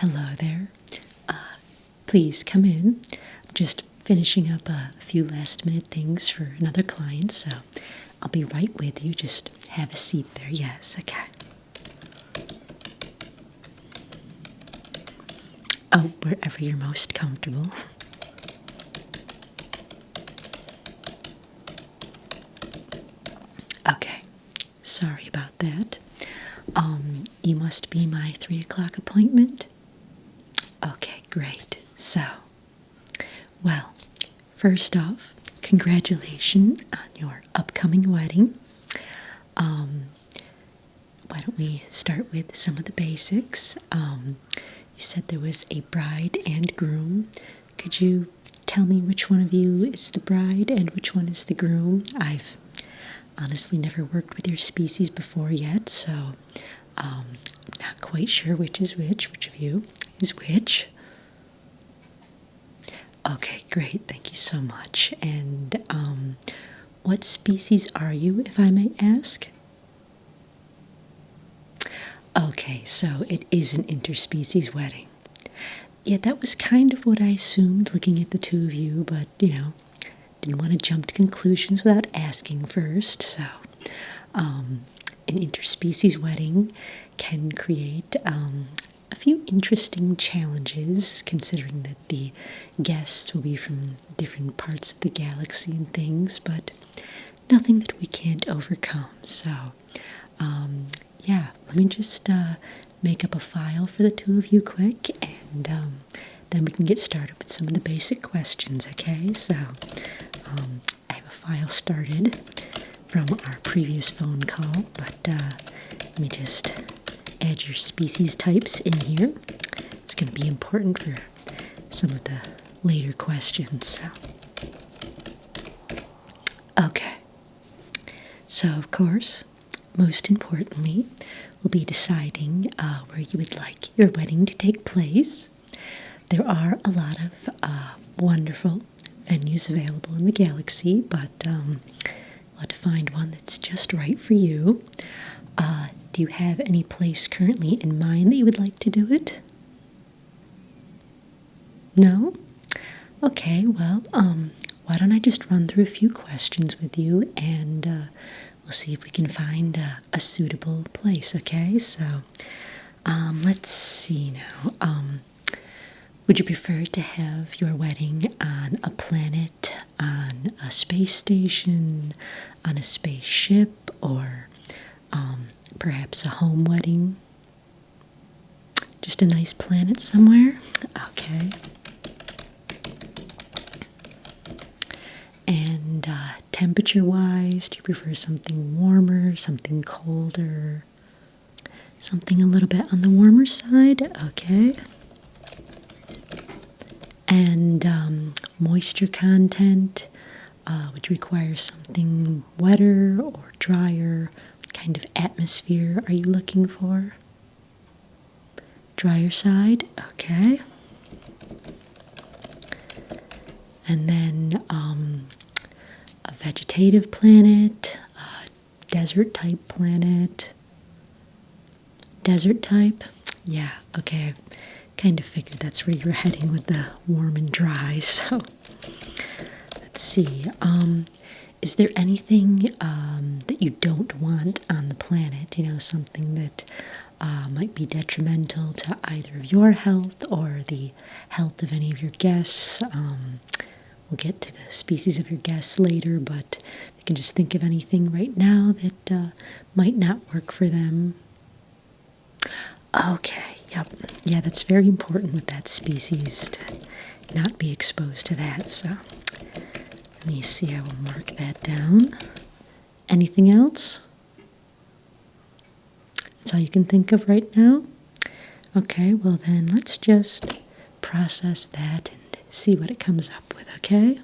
Hello there. Please come in. I'm just finishing up a few last minute things for another client, so I'll be right with you. Just have a seat there. Yes, okay. Oh, wherever you're most comfortable. Okay, sorry about that. You must be my 3 o'clock appointment? Okay, great. So, well, first off, congratulations on your upcoming wedding. Why don't we start with some of the basics? You said there was a bride and groom. Could you tell me which one of you is the bride and which one is the groom? I've honestly never worked with your species before yet, so I'm not quite sure which is which of you is which. Okay, great, thank you so much. And what species are you, if I may ask? Okay, so it is an interspecies wedding. Yeah, that was kind of what I assumed looking at the two of you, but, didn't want to jump to conclusions without asking first. So, an interspecies wedding can create a few interesting challenges, considering that the guests will be from different parts of the galaxy and things, but nothing that we can't overcome. So, yeah, let me just make up a file for the two of you quick, and then we can get started with some of the basic questions, okay? So, I have a file started from our previous phone call, but let me just add your species types in here. It's going to be important for some of the later questions. Okay, so of course, most importantly, we'll be deciding where you would like your wedding to take place. There are a lot of wonderful venues available in the galaxy, but we'll have to find one that's just right for you. Do you have any place currently in mind that you would like to do it? No? Okay, well, why don't I just run through a few questions with you, and we'll see if we can find a suitable place, okay? So, let's see now. Would you prefer to have your wedding on a planet, on a space station, on a spaceship, or perhaps a home wedding? Just a nice planet somewhere? Okay. And temperature-wise, do you prefer something warmer, something colder, something a little bit on the warmer side? Okay. And moisture content, would you require something wetter or drier? What kind of atmosphere are you looking for? Drier side, okay. And then a vegetative planet, a desert type planet. Desert type? Yeah, okay. Kind of figured that's where you're heading with the warm and dry. So let's see. Is there anything that you don't want on the planet? Something that might be detrimental to either of your health or the health of any of your guests. We'll get to the species of your guests later, but I can just think of anything right now that might not work for them. Okay, yep. Yeah, that's very important with that species to not be exposed to that. So let me see, I will mark that down. Anything else? That's all you can think of right now? Okay, well then let's just process that and see what it comes up with, okay?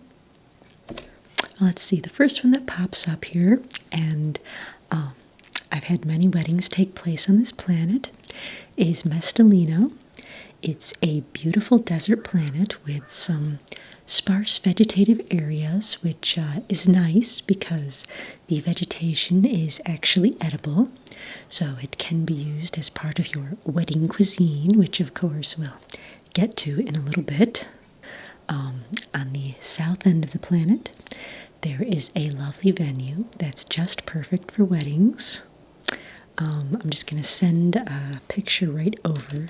Let's see, the first one that pops up here, and I've had many weddings take place on this planet, is Mestelino. It's a beautiful desert planet with some sparse vegetative areas, which is nice because the vegetation is actually edible, so it can be used as part of your wedding cuisine, which of course we'll get to in a little bit. On the south end of the planet, there is a lovely venue that's just perfect for weddings. I'm just going to send a picture right over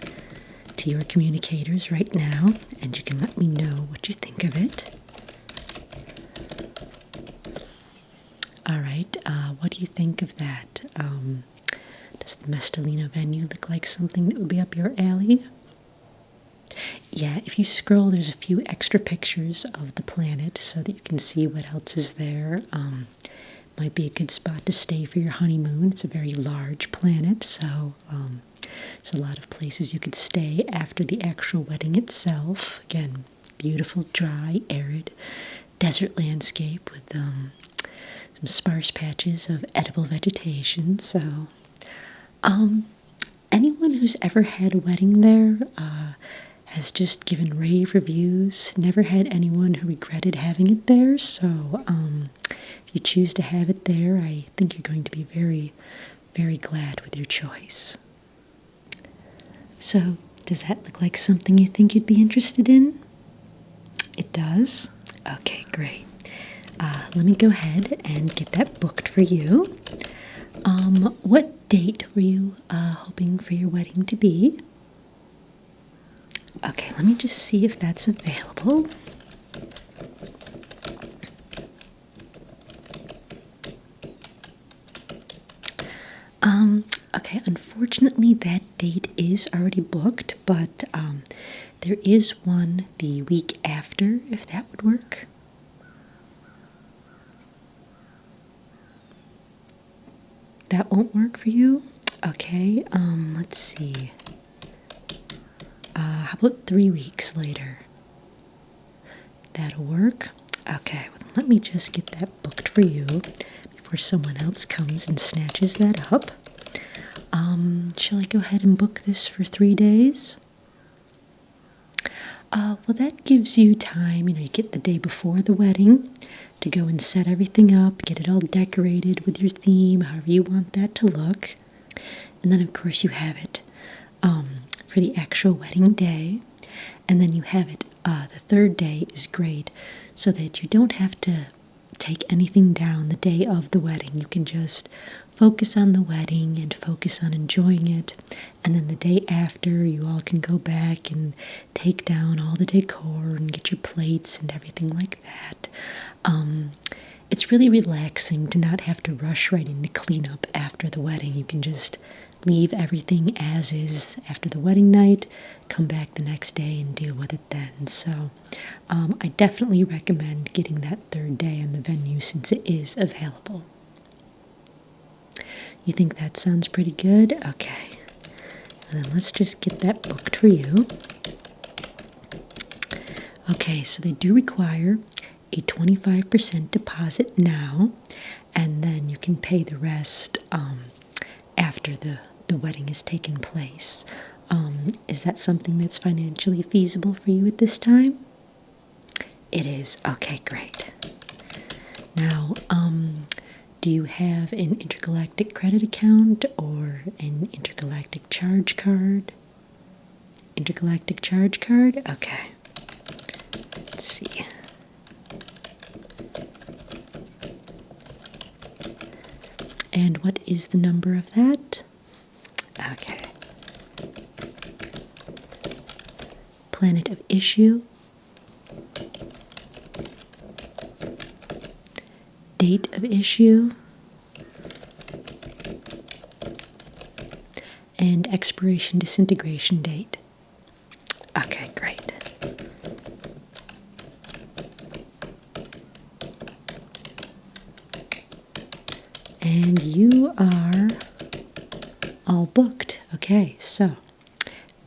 to your communicators right now, and you can let me know what you think of it. All right, what do you think of that? Does the Mestalino venue look like something that would be up your alley? Yeah, if you scroll, there's a few extra pictures of the planet so that you can see what else is there. Might be a good spot to stay for your honeymoon. It's a very large planet, so there's a lot of places you could stay after the actual wedding itself. Again, beautiful, dry, arid desert landscape with some sparse patches of edible vegetation. So, anyone who's ever had a wedding there has just given rave reviews. Never had anyone who regretted having it there. So, if you choose to have it there, I think you're going to be very, very glad with your choice. So, does that look like something you think you'd be interested in? It does? Okay, great. Let me go ahead and get that booked for you. What date were you hoping for your wedding to be? Okay, let me just see if that's available. Okay, unfortunately that date is already booked, but there is one the week after, if that would work. That won't work for you? Okay, let's see. How about 3 weeks later? That'll work? Okay, well, let me just get that booked for you before someone else comes and snatches that up. Shall I go ahead and book this for 3 days? Well, that gives you time, you get the day before the wedding to go and set everything up, get it all decorated with your theme, however you want that to look. And then, of course, you have it for the actual wedding day. And then you have it, the third day is great, so that you don't have to take anything down the day of the wedding. You can just focus on the wedding and focus on enjoying it. And then the day after, you all can go back and take down all the decor and get your plates and everything like that. It's really relaxing to not have to rush right into cleanup after the wedding. You can just leave everything as is after the wedding night, come back the next day and deal with it then. So I definitely recommend getting that third day on the venue since it is available. You think that sounds pretty good? Okay. And then let's just get that booked for you. Okay, so they do require a 25% deposit now, and then you can pay the rest after the wedding has taken place. Is that something that's financially feasible for you at this time? It is. Okay, great. Now, do you have an intergalactic credit account or an intergalactic charge card? Intergalactic charge card? Okay. Let's see. And what is the number of that? Okay. Planet of issue. Date of issue. And expiration disintegration date. Okay, great. And you are all booked. Okay, so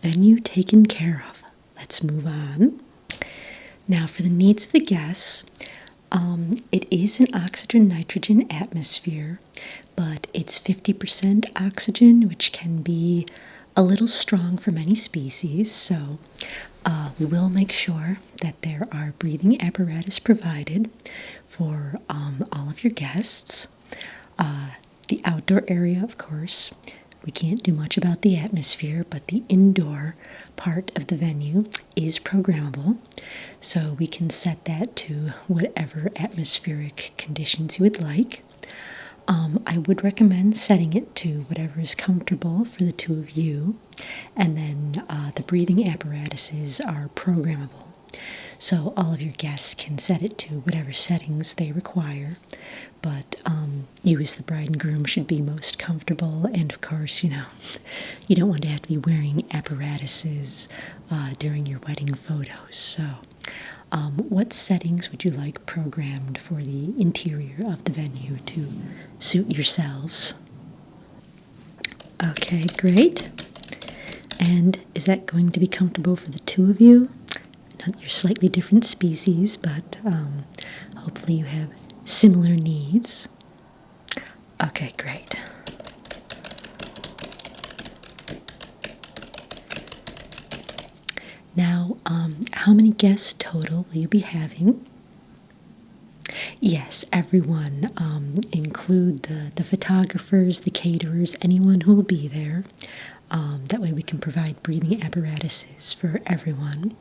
venue taken care of. Let's move on. Now, for the needs of the guests, it is an oxygen-nitrogen atmosphere, but it's 50% oxygen, which can be a little strong for many species. So We will make sure that there are breathing apparatus provided for all of your guests. The outdoor area, of course, we can't do much about the atmosphere, but the indoor part of the venue is programmable, so we can set that to whatever atmospheric conditions you would like. I would recommend setting it to whatever is comfortable for the two of you, and then the breathing apparatuses are programmable. So all of your guests can set it to whatever settings they require, but you as the bride and groom should be most comfortable, and of course, you don't want to have to be wearing apparatuses during your wedding photos. So what settings would you like programmed for the interior of the venue to suit yourselves? Okay, great. And is that going to be comfortable for the two of you? I know that you're slightly different species, but hopefully you have similar needs. Okay, great. Now, how many guests total will you be having? Yes, everyone. Include the photographers, the caterers, anyone who will be there. That way we can provide breathing apparatuses for everyone.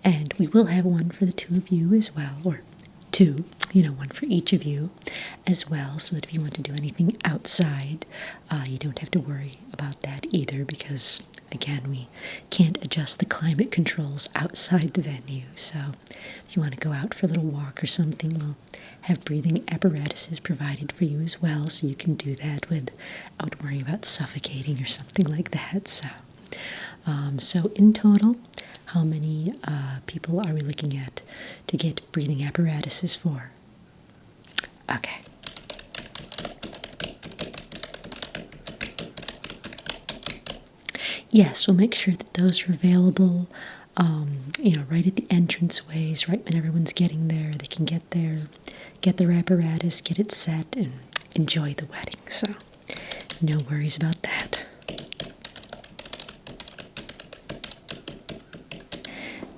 And we will have one for the two of you as well, or two, one for each of you as well, so that if you want to do anything outside, you don't have to worry about that either, because, again, we can't adjust the climate controls outside the venue. So if you want to go out for a little walk or something, we'll have breathing apparatuses provided for you as well, so you can do that without worrying about suffocating or something like that. So in total, how many people are we looking at to get breathing apparatuses for? Okay. Yes, we'll make sure that those are available, right at the entranceways, right when everyone's getting there. They can get there, get their apparatus, get it set, and enjoy the wedding. So no worries about that.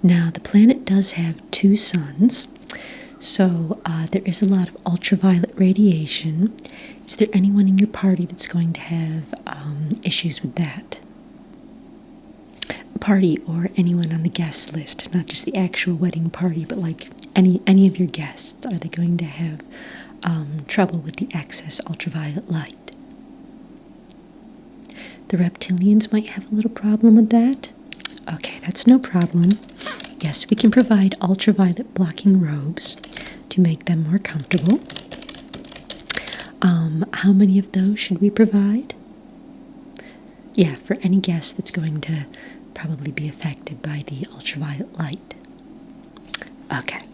Now, the planet does have two suns, so there is a lot of ultraviolet radiation. Is there anyone in your party that's going to have issues with that? Party or anyone on the guest list, not just the actual wedding party, but like any of your guests, are they going to have trouble with the excess ultraviolet light? The reptilians might have a little problem with that. Okay, that's no problem. Yes, we can provide ultraviolet blocking robes to make them more comfortable. How many of those should we provide? Yeah, for any guest that's going to probably be affected by the ultraviolet light. Okay,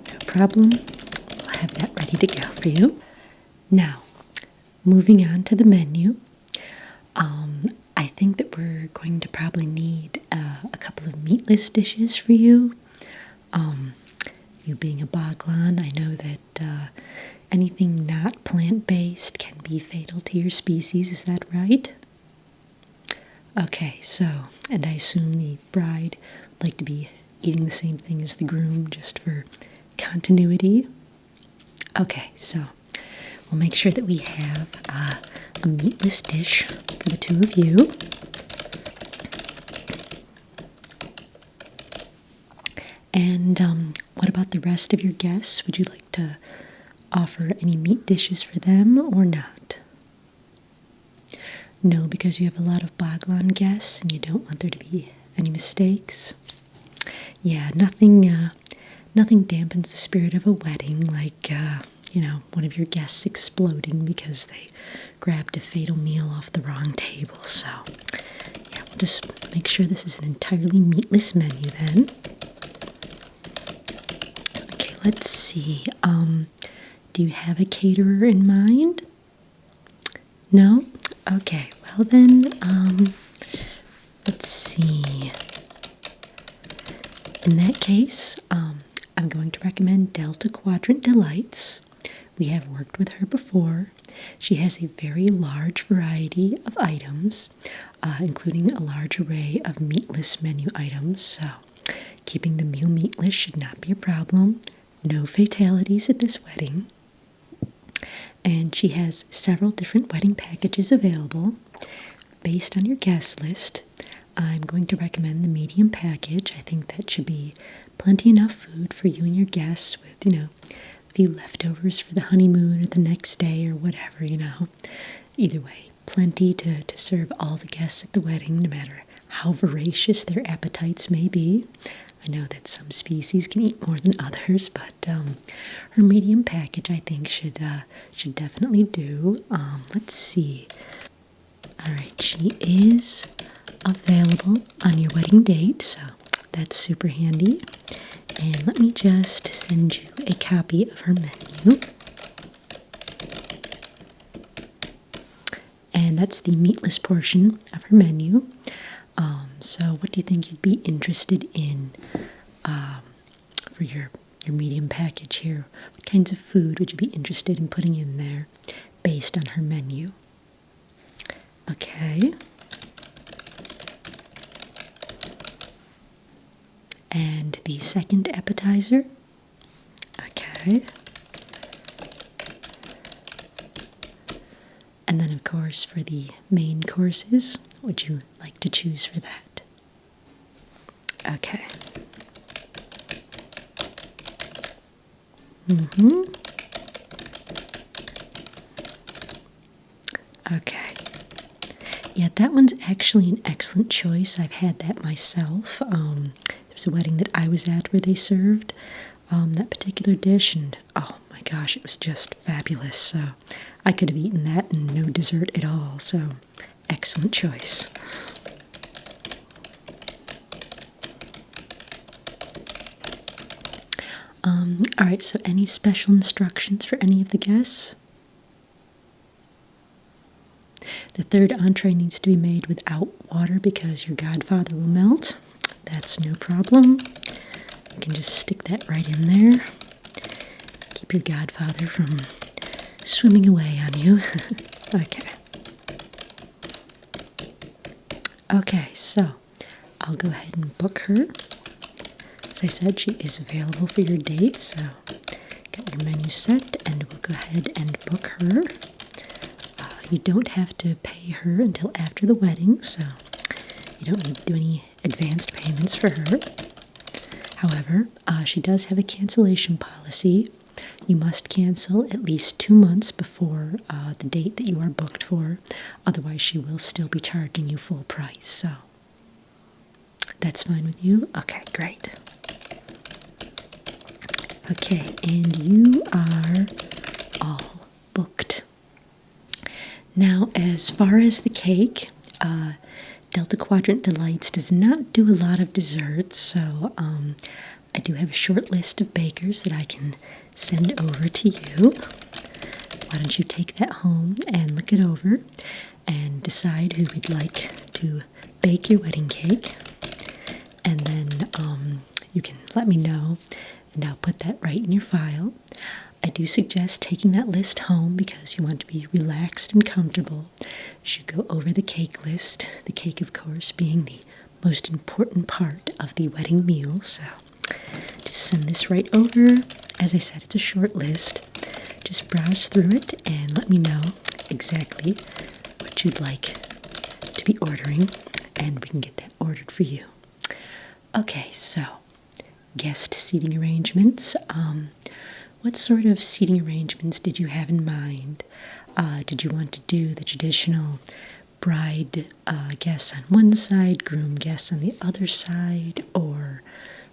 no problem. We'll have that ready to go for you. Now, moving on to the menu. I think that we're going to probably need a couple of meatless dishes for you. You being a Boglan, I know that anything not plant-based can be fatal to your species. Is that right? Okay, so, and I assume the bride would like to be eating the same thing as the groom, just for continuity. Okay, so we'll make sure that we have a meatless dish for the two of you. And what about the rest of your guests? Would you like to offer any meat dishes for them or not? No, because you have a lot of Boglan guests and you don't want there to be any mistakes. Yeah, nothing dampens the spirit of a wedding like, one of your guests exploding because they grabbed a fatal meal off the wrong table. So, yeah, we'll just make sure this is an entirely meatless menu then. Okay, let's see. Do you have a caterer in mind? No? Okay, well then, let's see. In that case, I'm going to recommend Delta Quadrant Delights. We have worked with her before. She has a very large variety of items, including a large array of meatless menu items. So keeping the meal meatless should not be a problem. No fatalities at this wedding. And she has several different wedding packages available. Based on your guest list, I'm going to recommend the medium package. I think that should be plenty enough food for you and your guests with, a few leftovers for the honeymoon or the next day or whatever, Either way, plenty to serve all the guests at the wedding, no matter how voracious their appetites may be. I know that some species can eat more than others, but her medium package, I think, should definitely do. Let's see. All right, she is available on your wedding date, so that's super handy. And let me just send you a copy of her menu. And that's the meatless portion of her menu. So what do you think you'd be interested in for your medium package here? What kinds of food would you be interested in putting in there based on her menu? Okay. And the second appetizer? Okay. And then, of course, for the main courses, what would you like to choose for that? Okay. Okay. Yeah, that one's actually an excellent choice. I've had that myself. There's a wedding that I was at where they served that particular dish, and oh my gosh, it was just fabulous. So I could have eaten that and no dessert at all. So excellent choice. All right, so any special instructions for any of the guests? The third entree needs to be made without water because your godfather will melt. That's no problem. You can just stick that right in there. Keep your godfather from swimming away on you. Okay. Okay, so I'll go ahead and book her. As I said, she is available for your date, so got your menu set, and we'll go ahead and book her. You don't have to pay her until after the wedding, so you don't need to do any advanced payments for her. However, she does have a cancellation policy. You must cancel at least 2 months before the date that you are booked for. Otherwise, she will still be charging you full price. So that's fine with you? Okay, great. Okay, and you are all booked. Now, as far as the cake, Delta Quadrant Delights does not do a lot of desserts, so I do have a short list of bakers that I can send over to you. Why don't you take that home and look it over and decide who would like to bake your wedding cake, and then you can let me know, and I'll put that right in your file. I do suggest taking that list home because you want to be relaxed and comfortable as you go over the cake list. The cake, of course, being the most important part of the wedding meal. So just send this right over. As I said, it's a short list. Just browse through it and let me know exactly what you'd like to be ordering, and we can get that ordered for you. Okay, so guest seating arrangements. What sort of seating arrangements did you have in mind? Did you want to do the traditional bride guests on one side, groom guests on the other side, or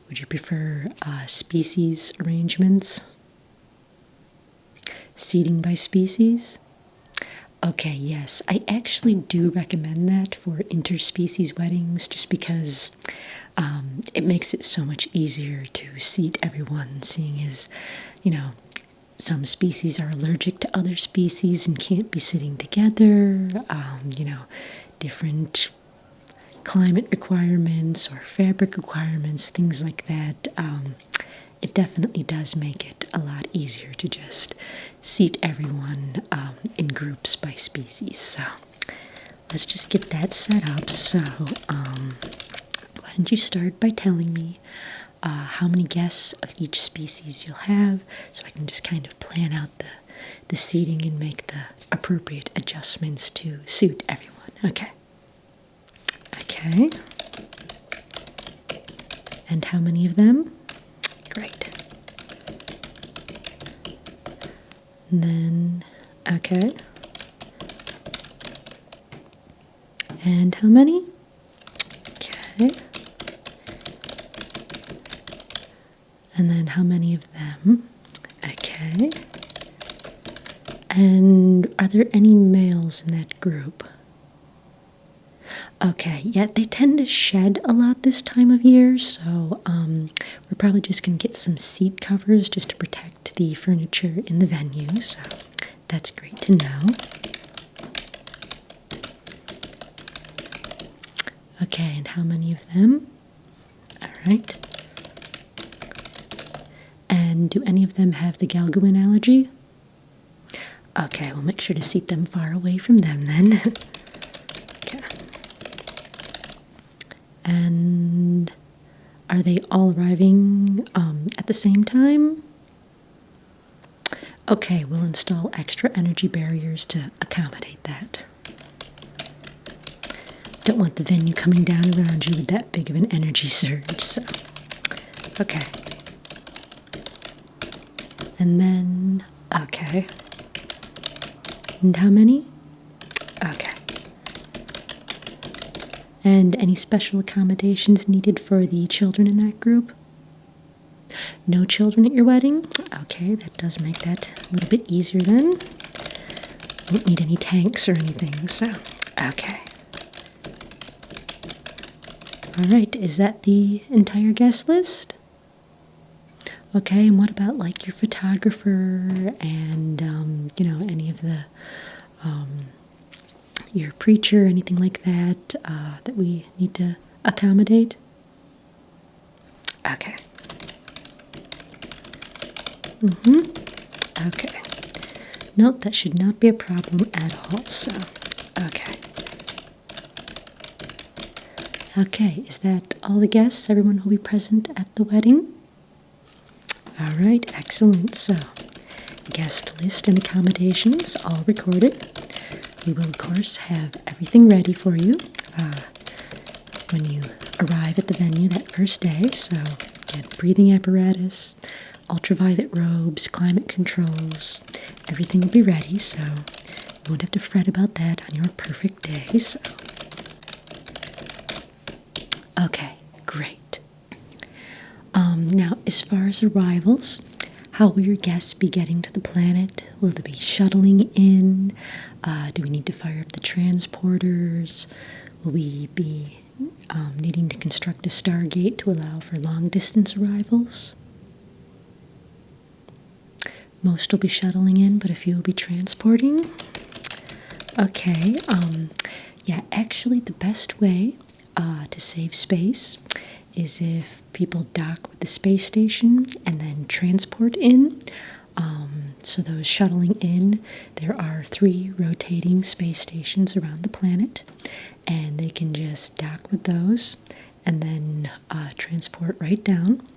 would you prefer species arrangements? Seating by species? Okay, yes, I actually do recommend that for interspecies weddings just because it makes it so much easier to seat everyone, seeing as, some species are allergic to other species and can't be sitting together, different climate requirements or fabric requirements, things like that. It definitely does make it a lot easier to just seat everyone in groups by species. So let's just get that set up. So why don't you start by telling me how many guests of each species you'll have, so I can just kind of plan out the seating and make the appropriate adjustments to suit everyone. Okay. Okay. And how many of them? Great. And then, okay. And how many? Okay. And then how many of them? Okay. And are there any males in that group? Okay, yeah, they tend to shed a lot this time of year, so we're probably just going to get some seat covers just to protect the furniture in the venue, so that's great to know. Okay, and how many of them? All right. And do any of them have the Galguin allergy? Okay, we'll make sure to seat them far away from them then. Okay. And are they all arriving at the same time? Okay, we'll install extra energy barriers to accommodate that. Don't want the venue coming down around you with that big of an energy surge, so. Okay. And then, okay. And how many? Okay. And any special accommodations needed for the children in that group? No children at your wedding? Okay, that does make that a little bit easier then. Won't need any tanks or anything, so, okay. All right, is that the entire guest list? Okay, and what about like your photographer and, any of the, your preacher, anything like that, that we need to accommodate? Okay. Okay. Nope, that should not be a problem at all, so, okay. Okay, is that all the guests, everyone who will be present at the wedding? All right, excellent. So, guest list and accommodations all recorded. We will, of course, have everything ready for you when you arrive at the venue that first day. So, get breathing apparatus, ultraviolet robes, climate controls. Everything will be ready, so you won't have to fret about that on your perfect day. So. Okay, great. Now, as far as arrivals, how will your guests be getting to the planet? Will they be shuttling in? Do we need to fire up the transporters? Will we be needing to construct a stargate to allow for long-distance arrivals? Most will be shuttling in, but a few will be transporting. Okay, yeah, actually the best way to save space is if people dock with the space station and then transport in. So those shuttling in, there are 3 rotating space stations around the planet, and they can just dock with those and then transport right down.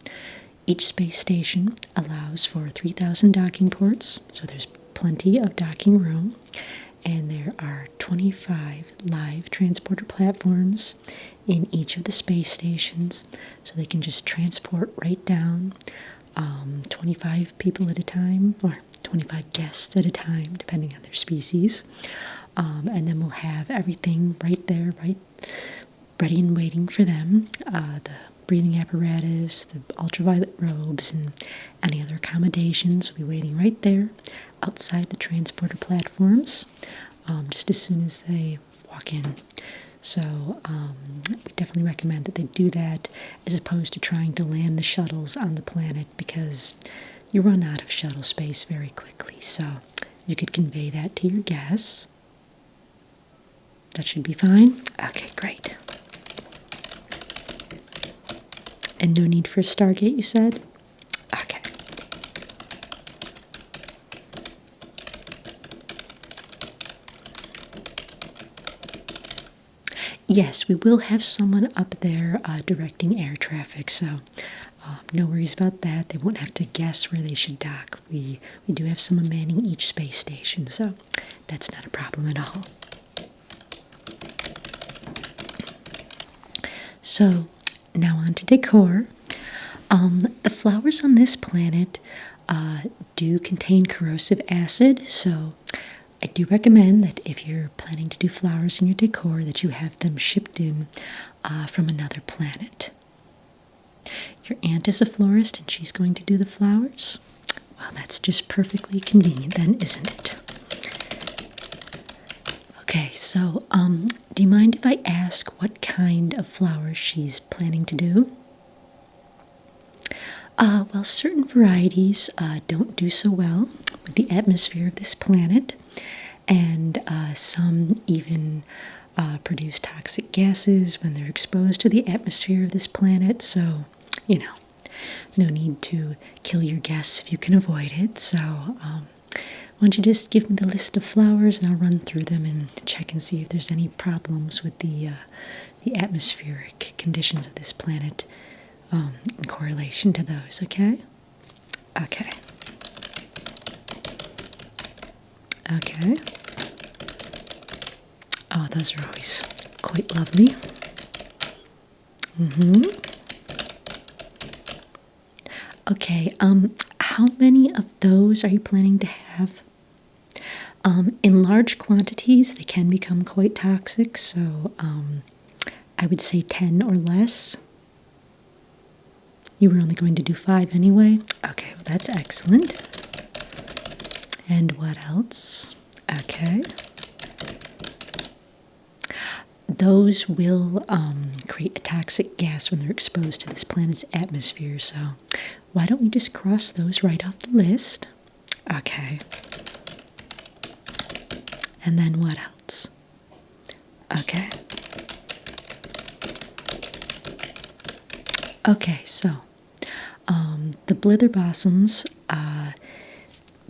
Each space station allows for 3,000 docking ports, so there's plenty of docking room, and there are 25 live transporter platforms in each of the space stations, so they can just transport right down 25 people at a time, or 25 guests at a time, depending on their species. And then we'll have everything right there, right ready and waiting for them. The breathing apparatus, the ultraviolet robes, and any other accommodations will be waiting right there outside the transporter platforms, just as soon as they walk in. So we definitely recommend that they do that as opposed to trying to land the shuttles on the planet, because you run out of shuttle space very quickly. So you could convey that to your guests. That should be fine. Okay, great. And no need for a Stargate, you said? Okay. Yes, we will have someone up there directing air traffic, so No worries about that. They won't have to guess where they should dock. We do have someone manning each space station, so that's not a problem at all. So now on to decor. The flowers on this planet do contain corrosive acid, so I do recommend that if you're planning to do flowers in your decor, that you have them shipped in from another planet. Your aunt is a florist and she's going to do the flowers? Well, that's just perfectly convenient then, isn't it? Okay, so do you mind if I ask what kind of flowers she's planning to do? Well, certain varieties don't do so well with the atmosphere of this planet, and some even produce toxic gases when they're exposed to the atmosphere of this planet, so, you know, no need to kill your guests if you can avoid it. So why don't you just give me the list of flowers and I'll run through them and check and see if there's any problems with the atmospheric conditions of this planet in correlation to those, okay? Okay. Okay. Oh, those are always quite lovely. Okay, how many of those are you planning to have? In large quantities, they can become quite toxic, so I would say 10 or less. You were only going to do 5 anyway? Okay, well that's excellent. And what else? Okay. Those will create a toxic gas when they're exposed to this planet's atmosphere, so why don't we just cross those right off the list? Okay. And then what else? Okay. Okay, so the blither blossoms,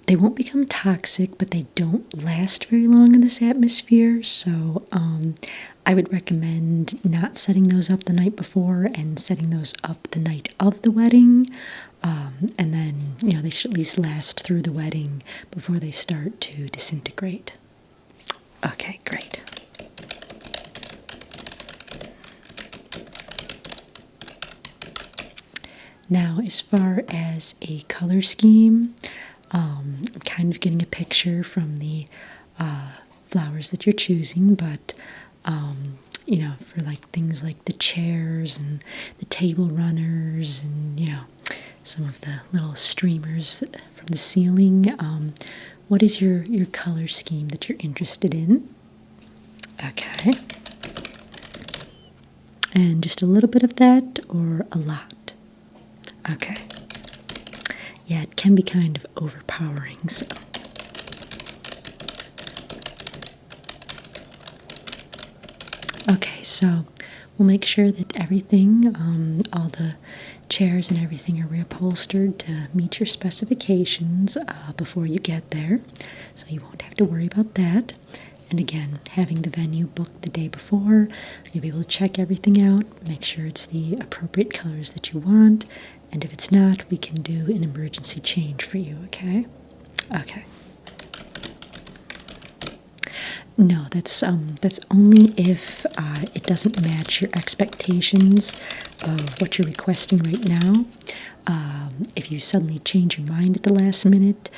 they won't become toxic, but they don't last very long in this atmosphere, so I would recommend not setting those up the night before and setting those up the night of the wedding, and then, you know, they should at least last through the wedding before they start to disintegrate. Okay, great. Now, as far as a color scheme, I'm kind of getting a picture from the flowers that you're choosing, but you know, for like things like the chairs and the table runners and, you know, some of the little streamers from the ceiling, what is your color scheme that you're interested in? Okay. And just a little bit of that or a lot? Okay. Yeah, it can be kind of overpowering, so. Okay, so we'll make sure that everything, all the chairs and everything are reupholstered to meet your specifications before you get there, so you won't have to worry about that. And again, having the venue booked the day before, you'll be able to check everything out, make sure it's the appropriate colors that you want, and if it's not, we can do an emergency change for you, okay? Okay. No, that's only if it doesn't match your expectations of what you're requesting right now. If you suddenly change your mind at the last minute,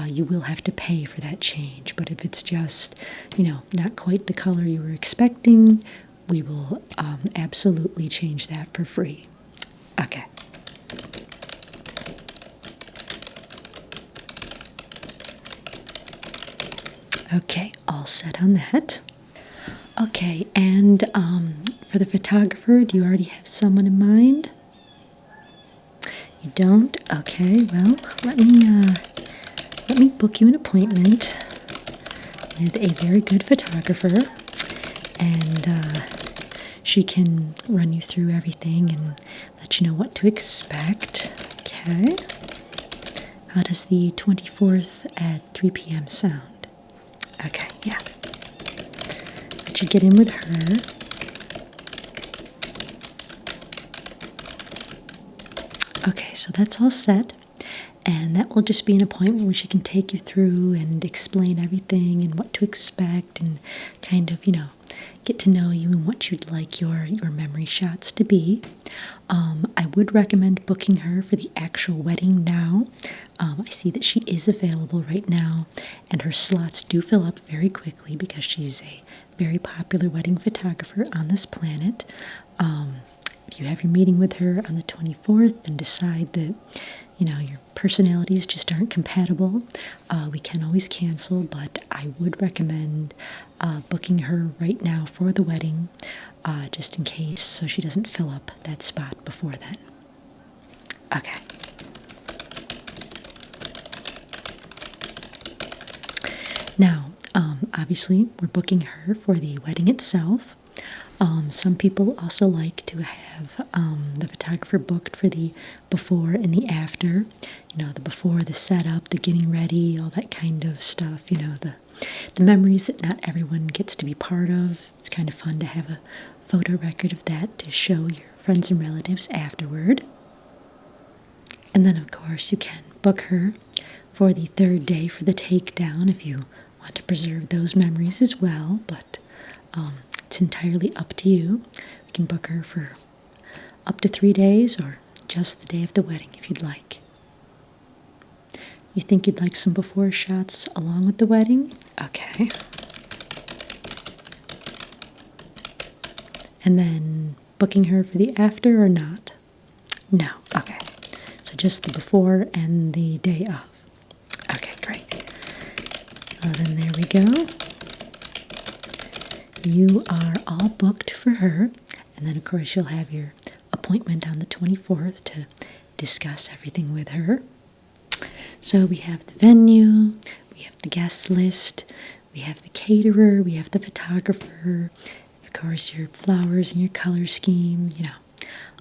you will have to pay for that change. But if it's just, you know, not quite the color you were expecting, we will absolutely change that for free. Okay. Okay, all set on that. Okay, and for the photographer, do you already have someone in mind? You don't? Okay, well, let me book you an appointment with a very good photographer, and she can run you through everything and let you know what to expect. Okay. How does the 24th at 3 p.m. sound? Okay, yeah. Let you get in with her. Okay, so that's all set. And that will just be an appointment where she can take you through and explain everything and what to expect and kind of, get to know you and what you'd like your memory shots to be. I would recommend booking her for the actual wedding now. I see that she is available right now, and her slots do fill up very quickly because she's a very popular wedding photographer on this planet. If you have your meeting with her on the 24th and decide that, your personalities just aren't compatible, we can always cancel, but I would recommend booking her right now for the wedding, just in case, so she doesn't fill up that spot before then. Okay. Now, obviously, we're booking her for the wedding itself. Some people also like to have the photographer booked for the before and the after. The before, the setup, the getting ready, all that kind of stuff. The memories that not everyone gets to be part of. It's kind of fun to have a photo record of that to show your friends and relatives afterward. And then, of course, you can book her for the third day for the takedown if you want to preserve those memories as well, but it's entirely up to you. We can book her for up to 3 days or just the day of the wedding if you'd like. You think you'd like some before shots along with the wedding? Okay. And then booking her for the after or not? No. Okay. So just the before and the day of. Okay, great. Well, then there we go. You are all booked for her, and then of course you'll have your appointment on the 24th to discuss everything with her. So we have the venue, we have the guest list, we have the caterer, we have the photographer, of course your flowers and your color scheme,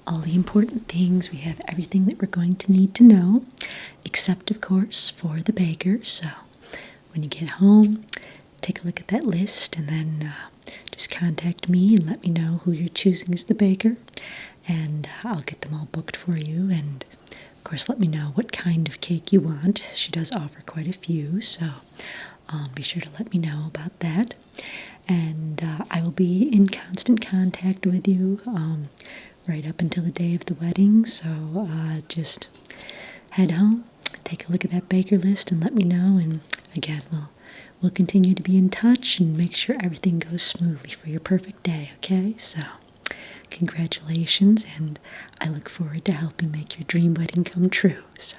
all the important things. We have everything that we're going to need to know, except of course for the baker. So when you get home, take a look at that list and then just contact me and let me know who you're choosing as the baker, and I'll get them all booked for you. And of course let me know what kind of cake you want. She does offer quite a few, so be sure to let me know about that. And I will be in constant contact with you right up until the day of the wedding, so just head home, take a look at that baker list and let me know, and again we'll continue to be in touch and make sure everything goes smoothly for your perfect day, okay? So, congratulations, and I look forward to helping make your dream wedding come true. So,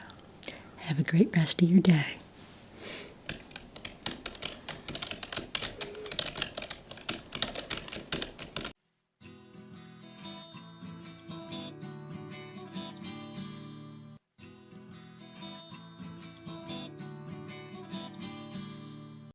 have a great rest of your day.